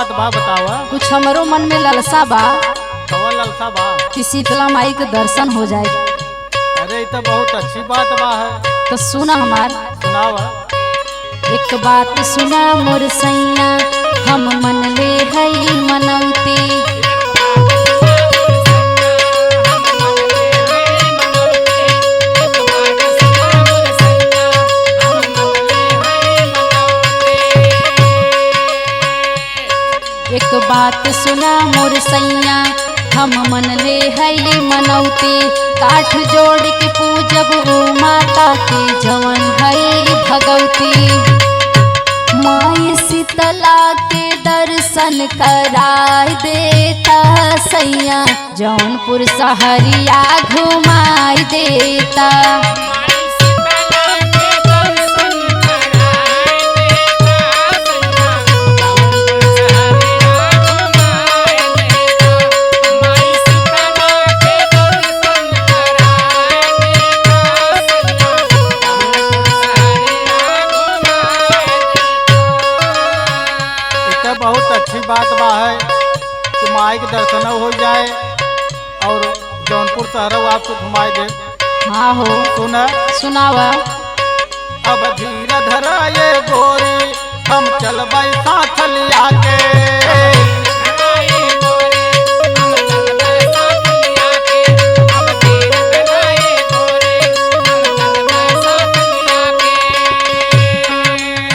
बात बा बतावा। कुछ हमरो मन में ललसा बा कौन ललसा बा? कि शीतला माई के दर्शन हो जाए। अरे ये तो बहुत अच्छी बात बा है। तो सुना हमार सुनावा। एक बात सुना मोर सैया, हम मन ले हई मनौती। एक बात सुना मोर सैया, हम मन ले हई मनौती। काठ जोड़ के पूजब ऊ माता के जवन हई भगवती। माई शीतला के दर्शन कराय देता सैया, जौनपुर सहरिया घुमाई देता। बहुत अच्छी बात बा है कि माई के दर्शन हो जाए और जौनपुर शहर आपको घुमाए दे। हाँ हो सुनावा। अब धीरे धरा ये गोरी, हम चलबै साथ लिया के।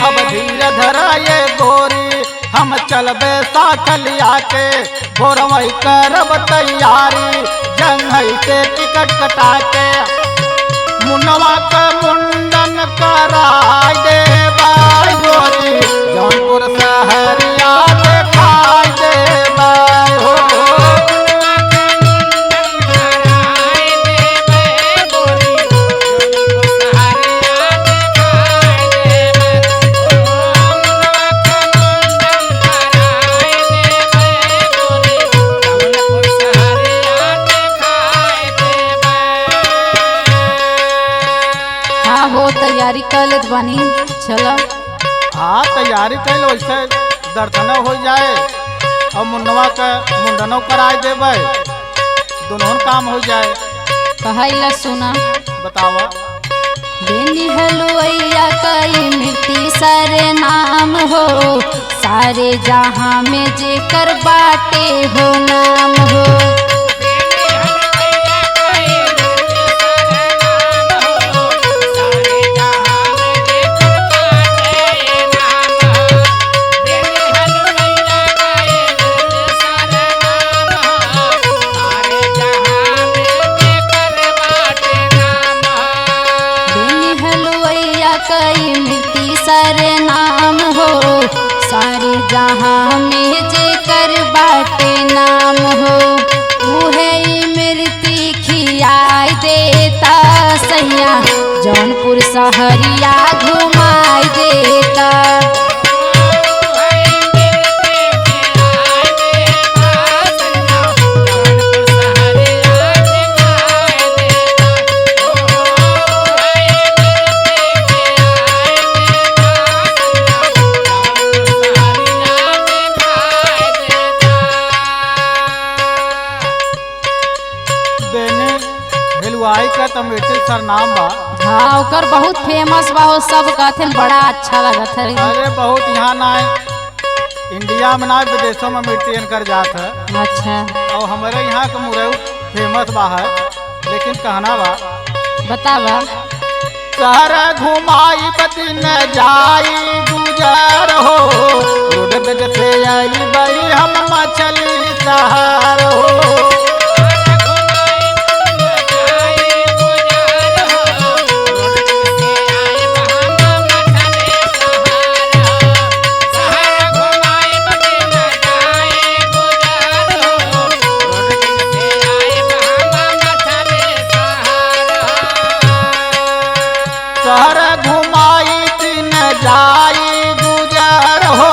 अब धीरे धरा ये गोरी, हम चलबे साथ लिया के। भोरवई करब तैयारी, जंघई से टिकट कटा के। मुनवा के मुंडन कराय देबा गोरी, जौनपुर शहरिया देखाय देबा हो। तैयारी कर लेत बानी, चलो। हाँ तैयारी कैल, वैसे दर्शन हो जाए और मुन्नवा के मुंडनो कराए देवे, दोनों काम हो जाए। कहला सुना बतावा। बेनी हलुआइया कई मिट्टी सारे नाम हो, सारे जहां में जेकर बाटे हो नाम हो। कई मिट्टी सारे नाम हो, सारे जहां में जेकर बाटे नाम हो। उहे मिर्ती खियाई देता सैया, जौनपुर सहरिया घुमाई देता। का तो मिट्टी सर नाम बा। हाँ ओकर बहुत फेमस बा, वो सब कहते बड़ा अच्छा लगत है। अरे बहुत यहाँ ना इंडिया में ना विदेशों में मिट्टी इनकर जात है। अच्छा। और हमारे यहाँ का मुरई फेमस बा है, लेकिन कहना बा बतावा। शहर घुमाई बदिन जाई गुजर हो, रोड से आई बई हम मछली शहर हो। शहर घुमाई दिन जाई गुजर हो,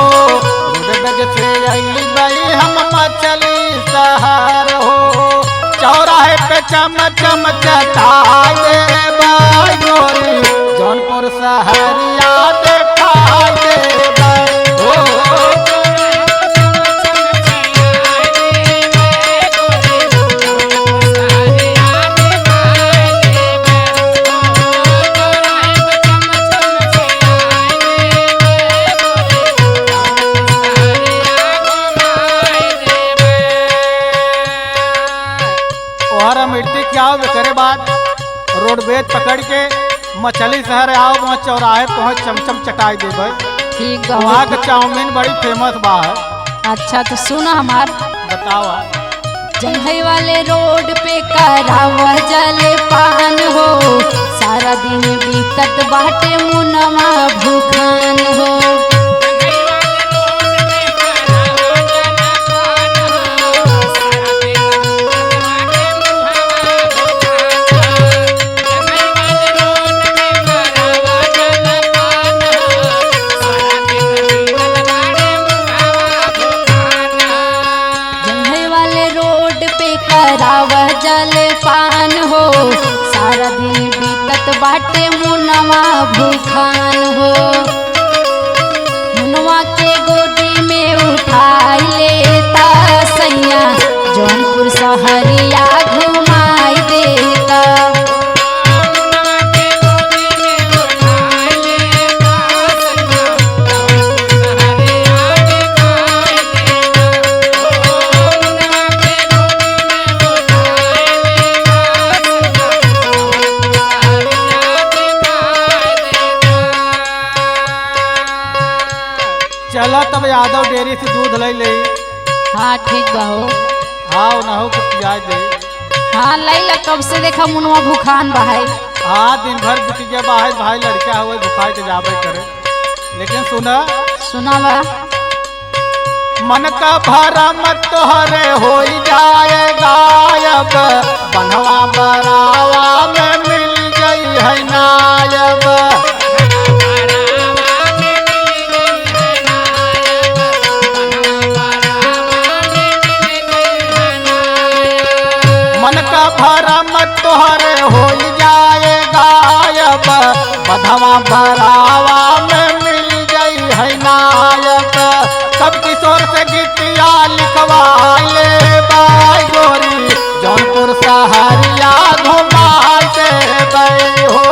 रोड बेच पकड़ के मछली शहर आओ, वहाँ चौराहे पहुँच चमचम चटाई देबै। ठीक बा। वहाँ का चाउमीन बड़ी फेमस बा है। अच्छा तो सुना हमार बताओ। जंघई वाले रोड पे करावा जले पान हो, सारा दिन बीतत बाटे मुनवा भूखान हो। करावा जल पान हो, सारा दिन बीतत बाटे मुनवा भूखान हो। मुनवा के गोदी में उठाई लेता सैया, जौनपुर सहरिया घुमाई देता। चलो तब यादव डेयरी से दूध ले ले। हाँ ठीक बा हो। हाँ ना हो कुछ पियाज दे। हाँ लैला, कब से देखा मुनवा भूखान बा है। हाँ दिन भर बिटिया बाहर भाई लड़का हुए भुखाई तो जाबे करे। लेकिन सुना सुनावा। मन का भरा मत तोहरे हो जाए गायब, बनवा बरावा में मिल गई है नायब। मन का भरा मत तोहरे हो जाए गायब, बधवा बरावा में मिल गई है नायक। सब किशोर से गीतिया लिखवा ले बाई गोरी, जौनपुर सहरिया घुमाई दे हो।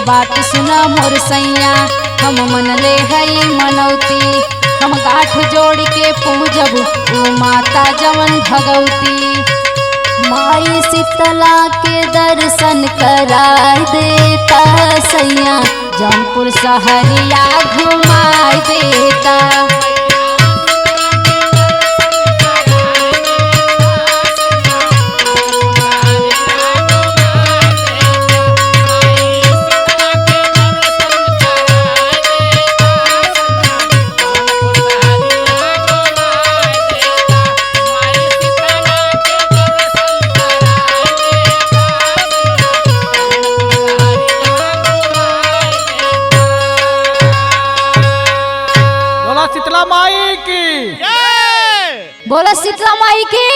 बात सुना मोर सैया, हम मन ले हई मनौती। हम गाठ जोड़ के पूजब ऊ माता जवन भगवती। माई शीतला के दर्शन कराई देता सैया, जौनपुर सहरिया घुमाई देता। शीतला माई की बोला शीतला माई की।